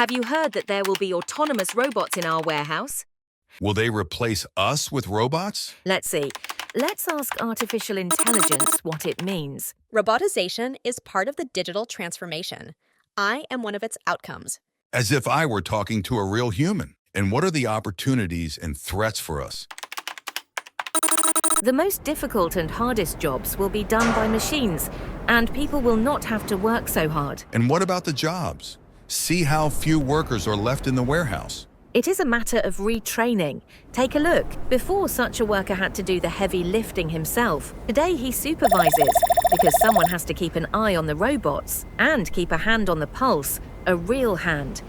Have you heard that there will be autonomous robots in our warehouse? Will they replace us with robots? Let's see. Let's ask artificial intelligence what it means. Robotization is part of the digital transformation. I am one of its outcomes. As if I were talking to a real human. And what are the opportunities and threats for us? The most difficult and hardest jobs will be done by machines, and people will not have to work so hard. And what about the jobs? See how few workers are left in the warehouse. It is a matter of retraining. Take a look. Before, such a worker had to do the heavy lifting himself. Today, he supervises because someone has to keep an eye on the robots and keep a hand on the pulse, a real hand.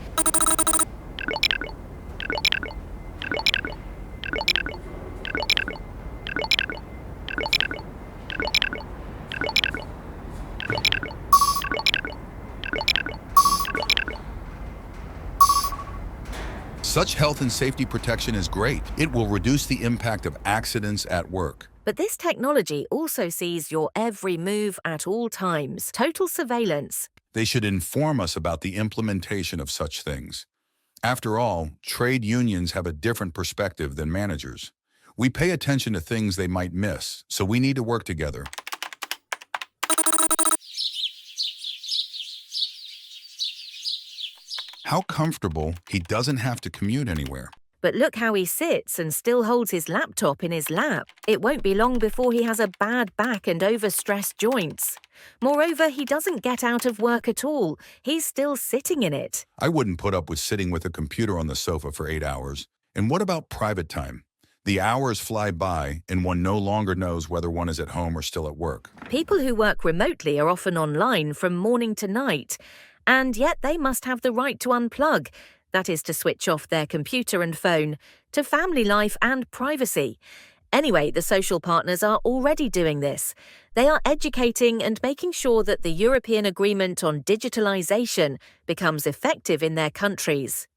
Such health and safety protection is great. It will reduce the impact of accidents at work. But this technology also sees your every move at all times. Total surveillance. They should inform us about the implementation of such things. After all, trade unions have a different perspective than managers. We pay attention to things they might miss, so we need to work together. How comfortable he doesn't have to commute anywhere. But look how he sits and still holds his laptop in his lap. It won't be long before he has a bad back and overstressed joints. Moreover, he doesn't get out of work at all. He's still sitting in it. I wouldn't put up with sitting with a computer on the sofa for 8 hours. And what about private time? The hours fly by and one no longer knows whether one is at home or still at work. People who work remotely are often online from morning to night. And yet they must have the right to unplug, that is to switch off their computer and phone, to family life and privacy. Anyway, the social partners are already doing this. They are educating and making sure that the European Agreement on Digitalization becomes effective in their countries.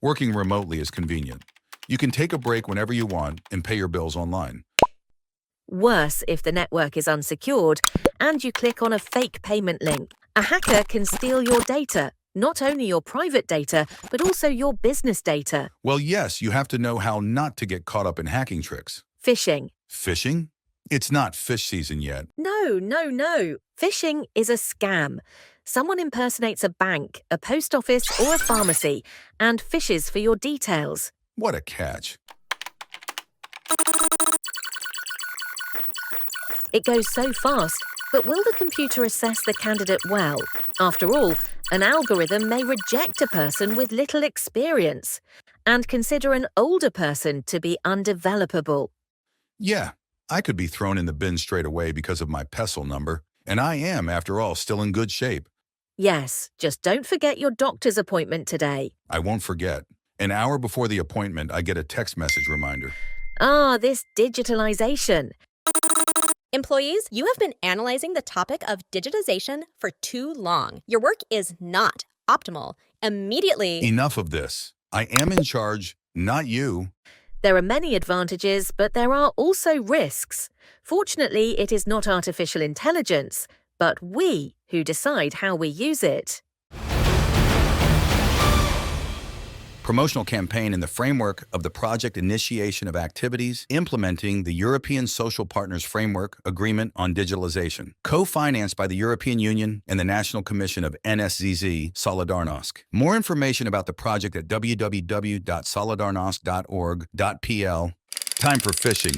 Working remotely is convenient. You can take a break whenever you want and pay your bills online. Worse if the network is unsecured and you click on a fake payment link. A hacker can steal your data, not only your private data, but also your business data. Well, yes, you have to know how not to get caught up in hacking tricks. Phishing. Phishing? It's not fish season yet. No. Phishing is a scam. Someone impersonates a bank, a post office, or a pharmacy and fishes for your details. What a catch. It goes so fast, but will the computer assess the candidate well? After all, an algorithm may reject a person with little experience and consider an older person to be undevelopable. Yeah, I could be thrown in the bin straight away because of my PESEL number, and I am, after all, still in good shape. Yes, just don't forget your doctor's appointment today. I won't forget. An hour before the appointment, I get a text message reminder. This digitalization. Employees, you have been analyzing the topic of digitization for too long. Your work is not optimal. Immediately... Enough of this. I am in charge, not you. There are many advantages, but there are also risks. Fortunately, it is not artificial intelligence, but we who decide how we use it. Promotional campaign in the framework of the project initiation of activities implementing the European Social Partners Framework Agreement on Digitalization, co-financed by the European Union and the National Commission of NSZZ Solidarnosc. More information about the project at www.solidarnosc.org.pl. Time for fishing.